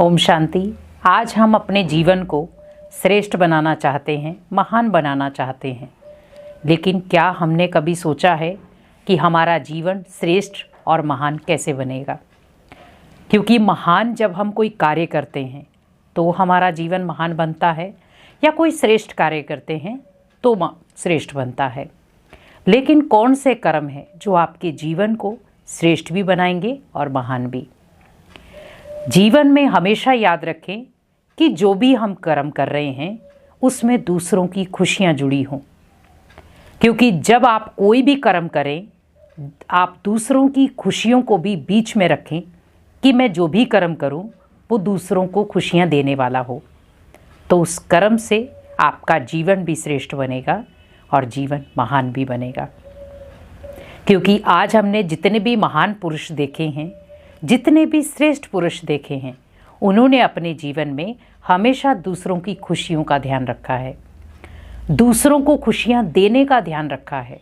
ओम शांति। आज हम अपने जीवन को श्रेष्ठ बनाना चाहते हैं, महान बनाना चाहते हैं, लेकिन क्या हमने कभी सोचा है कि हमारा जीवन श्रेष्ठ और महान कैसे बनेगा? क्योंकि महान जब हम कोई कार्य करते हैं तो हमारा जीवन महान बनता है, या कोई श्रेष्ठ कार्य करते हैं तो श्रेष्ठ बनता है। लेकिन कौन से कर्म हैं जो आपके जीवन को श्रेष्ठ भी बनाएंगे और महान भी? जीवन में हमेशा याद रखें कि जो भी हम कर्म कर रहे हैं उसमें दूसरों की खुशियां जुड़ी हों, क्योंकि जब आप कोई भी कर्म करें आप दूसरों की खुशियों को भी बीच में रखें कि मैं जो भी कर्म करूं वो दूसरों को खुशियां देने वाला हो, तो उस कर्म से आपका जीवन भी श्रेष्ठ बनेगा और जीवन महान भी बनेगा। क्योंकि आज हमने जितने भी महान पुरुष देखे हैं, जितने भी श्रेष्ठ पुरुष देखे हैं, उन्होंने अपने जीवन में हमेशा दूसरों की खुशियों का ध्यान रखा है, दूसरों को खुशियां देने का ध्यान रखा है।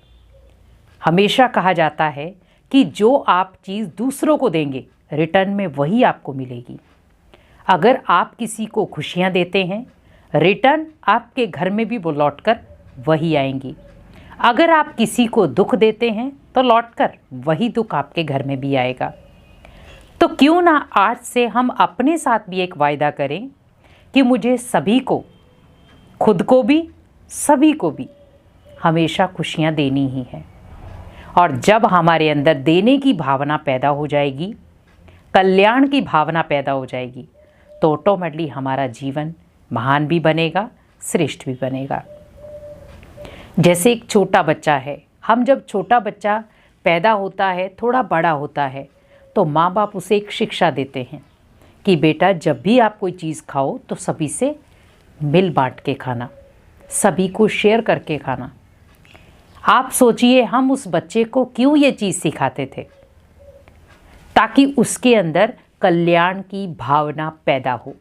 हमेशा कहा जाता है कि जो आप चीज़ दूसरों को देंगे रिटर्न में वही आपको मिलेगी। अगर आप किसी को खुशियां देते हैं, रिटर्न आपके घर में भी वो लौटकर वही आएंगी। अगर आप किसी को दुख देते हैं तो लौटकर वही दुख आपके घर में भी आएगा। तो क्यों ना आज से हम अपने साथ भी एक वायदा करें कि मुझे सभी को, खुद को भी, सभी को भी हमेशा खुशियां देनी ही है। और जब हमारे अंदर देने की भावना पैदा हो जाएगी, कल्याण की भावना पैदा हो जाएगी, तो ऑटोमेटिकली हमारा जीवन महान भी बनेगा, श्रेष्ठ भी बनेगा। जैसे एक छोटा बच्चा है, हम जब छोटा बच्चा पैदा होता है, थोड़ा बड़ा होता है, तो माँ बाप उसे एक शिक्षा देते हैं कि बेटा जब भी आप कोई चीज़ खाओ तो सभी से मिल बांट के खाना, सभी को शेयर करके खाना। आप सोचिए हम उस बच्चे को क्यों ये चीज़ सिखाते थे? ताकि उसके अंदर कल्याण की भावना पैदा हो,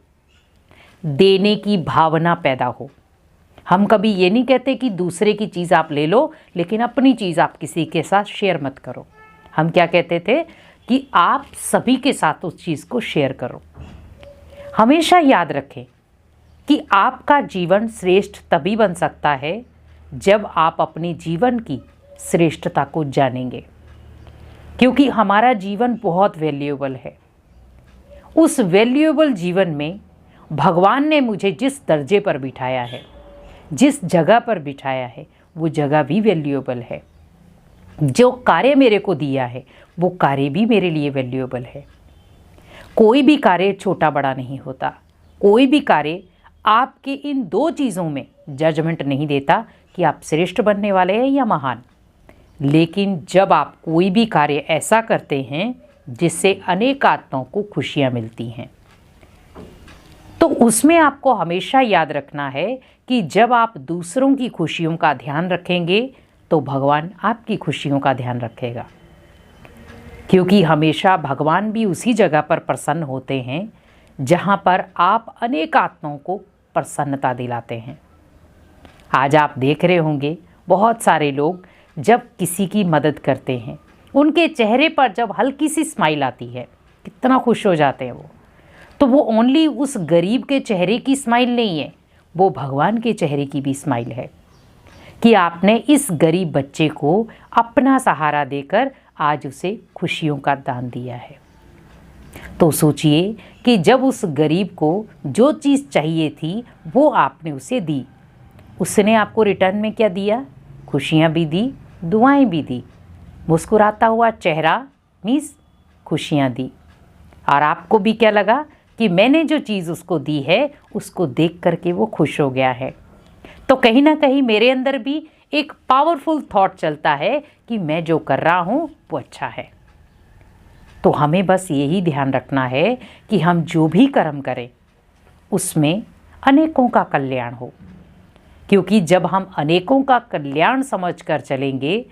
देने की भावना पैदा हो। हम कभी ये नहीं कहते कि दूसरे की चीज़ आप ले लो लेकिन अपनी चीज़ आप किसी के साथ शेयर मत करो। हम क्या कहते थे कि आप सभी के साथ उस चीज़ को शेयर करो। हमेशा याद रखें कि आपका जीवन श्रेष्ठ तभी बन सकता है जब आप अपने जीवन की श्रेष्ठता को जानेंगे, क्योंकि हमारा जीवन बहुत वैल्यूएबल है। उस वैल्यूएबल जीवन में भगवान ने मुझे जिस दर्जे पर बिठाया है, जिस जगह पर बिठाया है, वो जगह भी वैल्यूएबल है। जो कार्य मेरे को दिया है वो कार्य भी मेरे लिए वैल्यूएबल है। कोई भी कार्य छोटा बड़ा नहीं होता। कोई भी कार्य आपके इन दो चीज़ों में जजमेंट नहीं देता कि आप श्रेष्ठ बनने वाले हैं या महान। लेकिन जब आप कोई भी कार्य ऐसा करते हैं जिससे अनेक आत्माओं को खुशियाँ मिलती हैं, तो उसमें आपको हमेशा याद रखना है कि जब आप दूसरों की खुशियों का ध्यान रखेंगे तो भगवान आपकी खुशियों का ध्यान रखेगा। क्योंकि हमेशा भगवान भी उसी जगह पर प्रसन्न होते हैं जहाँ पर आप अनेक आत्माओं को प्रसन्नता दिलाते हैं। आज आप देख रहे होंगे बहुत सारे लोग जब किसी की मदद करते हैं, उनके चेहरे पर जब हल्की सी स्माइल आती है, कितना खुश हो जाते हैं वो। तो वो ओनली उस गरीब के चेहरे की स्माइल नहीं है, वो भगवान के चेहरे की भी स्माइल है कि आपने इस गरीब बच्चे को अपना सहारा देकर आज उसे खुशियों का दान दिया है। तो सोचिए कि जब उस गरीब को जो चीज़ चाहिए थी वो आपने उसे दी, उसने आपको रिटर्न में क्या दिया? खुशियाँ भी दी, दुआएं भी दी, मुस्कुराता हुआ चेहरा मीन्स खुशियाँ दी। और आपको भी क्या लगा कि मैंने जो चीज़ उसको दी है उसको देख करके वो खुश हो गया है। तो कहीं ना कहीं मेरे अंदर भी एक पावरफुल थॉट चलता है कि मैं जो कर रहा हूँ वो अच्छा है। तो हमें बस यही ध्यान रखना है कि हम जो भी कर्म करें उसमें अनेकों का कल्याण हो, क्योंकि जब हम अनेकों का कल्याण समझकर चलेंगे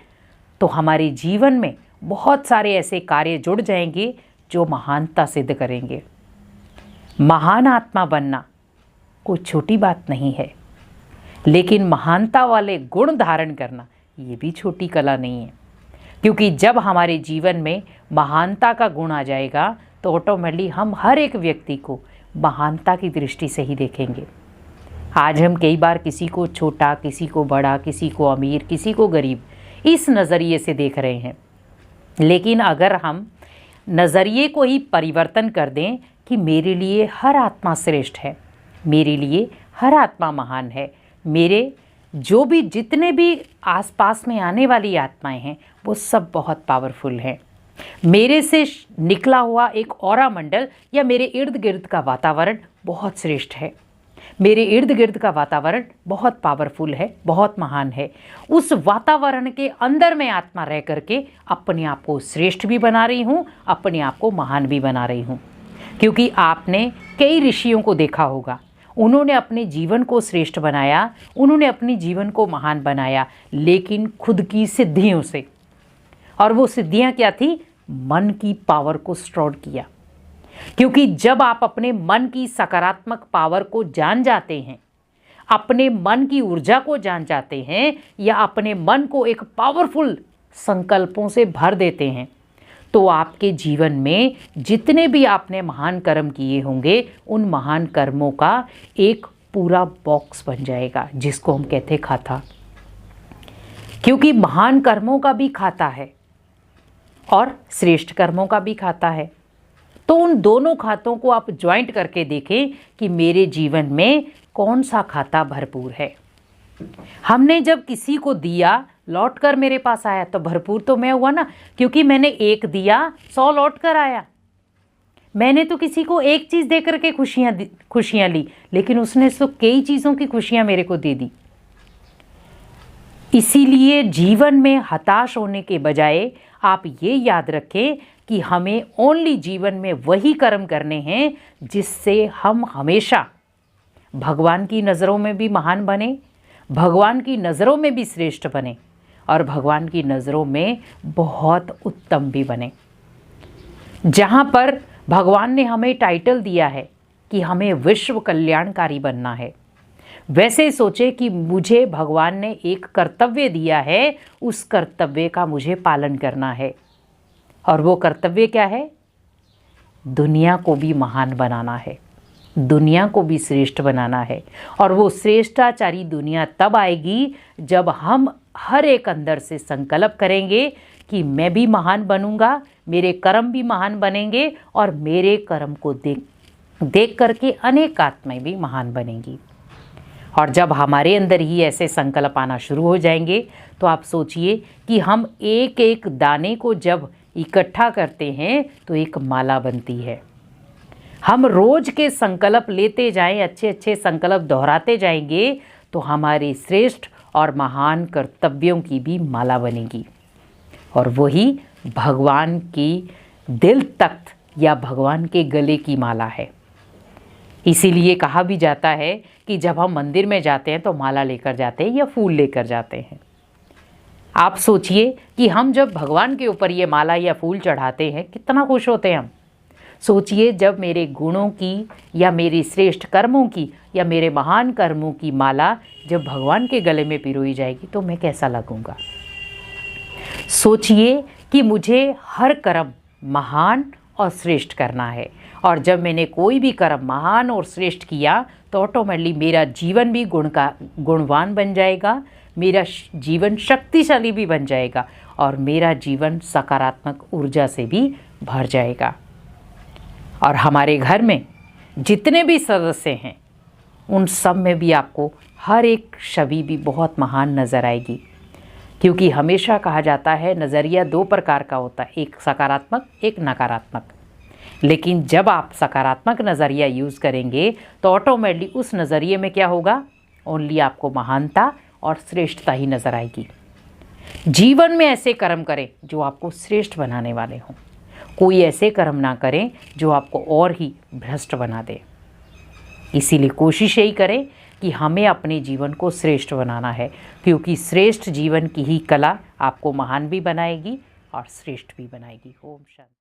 तो हमारे जीवन में बहुत सारे ऐसे कार्य जुड़ जाएंगे जो महानता सिद्ध करेंगे। महान आत्मा बनना कोई छोटी बात नहीं है, लेकिन महानता वाले गुण धारण करना ये भी छोटी कला नहीं है। क्योंकि जब हमारे जीवन में महानता का गुण आ जाएगा तो ऑटोमेटिकली हम हर एक व्यक्ति को महानता की दृष्टि से ही देखेंगे। आज हम कई बार किसी को छोटा, किसी को बड़ा, किसी को अमीर, किसी को गरीब, इस नज़रिए से देख रहे हैं। लेकिन अगर हम नज़रिए को ही परिवर्तन कर दें कि मेरे लिए हर आत्मा श्रेष्ठ है, मेरे लिए हर आत्मा महान है, मेरे जो भी जितने भी आसपास में आने वाली आत्माएं हैं वो सब बहुत पावरफुल हैं, मेरे से निकला हुआ एक ऑरा मंडल या मेरे इर्द गिर्द का वातावरण बहुत श्रेष्ठ है, मेरे इर्द गिर्द का वातावरण बहुत पावरफुल है, बहुत महान है। उस वातावरण के अंदर मैं आत्मा रह करके अपने आप को श्रेष्ठ भी बना रही हूँ, अपने आप को महान भी बना रही हूँ। क्योंकि आपने कई ऋषियों को देखा होगा, उन्होंने अपने जीवन को श्रेष्ठ बनाया, उन्होंने अपने जीवन को महान बनाया, लेकिन खुद की सिद्धियों से। और वो सिद्धियां क्या थी? मन की पावर को स्टोर किया। क्योंकि जब आप अपने मन की सकारात्मक पावर को जान जाते हैं, अपने मन की ऊर्जा को जान जाते हैं, या अपने मन को एक पावरफुल संकल्पों से भर देते हैं, तो आपके जीवन में जितने भी आपने महान कर्म किए होंगे, उन महान कर्मों का एक पूरा बॉक्स बन जाएगा, जिसको हम कहते हैं खाता। क्योंकि महान कर्मों का भी खाता है और श्रेष्ठ कर्मों का भी खाता है। तो उन दोनों खातों को आप ज्वाइंट करके देखें कि मेरे जीवन में कौन सा खाता भरपूर है। हमने जब किसी को दिया, लौट कर मेरे पास आया, तो भरपूर तो मैं हुआ ना, क्योंकि मैंने एक दिया 100 लौट कर आया। मैंने तो किसी को एक चीज़ दे करके खुशियाँ ली, लेकिन उसने तो कई चीज़ों की खुशियाँ मेरे को दे दी। इसीलिए जीवन में हताश होने के बजाय आप ये याद रखें कि हमें ओनली जीवन में वही कर्म करने हैं जिससे हम हमेशा भगवान की नज़रों में भी महान बने, भगवान की नज़रों में भी श्रेष्ठ बने, और भगवान की नज़रों में बहुत उत्तम भी बने। जहाँ पर भगवान ने हमें टाइटल दिया है कि हमें विश्व कल्याणकारी बनना है, वैसे सोचे कि मुझे भगवान ने एक कर्तव्य दिया है, उस कर्तव्य का मुझे पालन करना है। और वो कर्तव्य क्या है? दुनिया को भी महान बनाना है, दुनिया को भी श्रेष्ठ बनाना है। और वो श्रेष्ठाचारी दुनिया तब आएगी जब हम हर एक अंदर से संकल्प करेंगे कि मैं भी महान बनूंगा, मेरे कर्म भी महान बनेंगे, और मेरे कर्म को देख करके अनेक आत्माएं भी महान बनेंगी। और जब हमारे अंदर ही ऐसे संकल्प आना शुरू हो जाएंगे, तो आप सोचिए कि हम एक एक दाने को जब इकट्ठा करते हैं तो एक माला बनती है। हम रोज के संकल्प लेते जाएं, अच्छे अच्छे संकल्प दोहराते जाएंगे, तो हमारे श्रेष्ठ और महान कर्तव्यों की भी माला बनेगी। और वही भगवान की दिल तख्त या भगवान के गले की माला है। इसीलिए कहा भी जाता है कि जब हम मंदिर में जाते हैं तो माला लेकर जाते हैं या फूल लेकर जाते हैं। आप सोचिए कि हम जब भगवान के ऊपर ये माला या फूल चढ़ाते हैं, कितना खुश होते हैं हम। सोचिए जब मेरे गुणों की या मेरे श्रेष्ठ कर्मों की या मेरे महान कर्मों की माला जब भगवान के गले में पिरोई जाएगी, तो मैं कैसा लगूंगा। सोचिए कि मुझे हर कर्म महान और श्रेष्ठ करना है, और जब मैंने कोई भी कर्म महान और श्रेष्ठ किया, तो ऑटोमेटिकली मेरा जीवन भी गुणवान बन जाएगा, मेरा जीवन शक्तिशाली भी बन जाएगा, और मेरा जीवन सकारात्मक ऊर्जा से भी भर जाएगा। और हमारे घर में जितने भी सदस्य हैं, उन सब में भी आपको हर एक छवि भी बहुत महान नज़र आएगी। क्योंकि हमेशा कहा जाता है नज़रिया दो प्रकार का होता है, एक सकारात्मक, एक नकारात्मक। लेकिन जब आप सकारात्मक नज़रिया यूज़ करेंगे तो ऑटोमेटिकली उस नज़रिए में क्या होगा? ओनली आपको महानता और श्रेष्ठता ही नज़र आएगी। जीवन में ऐसे कर्म करें जो आपको श्रेष्ठ बनाने वाले हों, कोई ऐसे कर्म ना करें जो आपको और ही भ्रष्ट बना दे। इसीलिए कोशिश यही करें कि हमें अपने जीवन को श्रेष्ठ बनाना है, क्योंकि श्रेष्ठ जीवन की ही कला आपको महान भी बनाएगी और श्रेष्ठ भी बनाएगी। ओम शांति।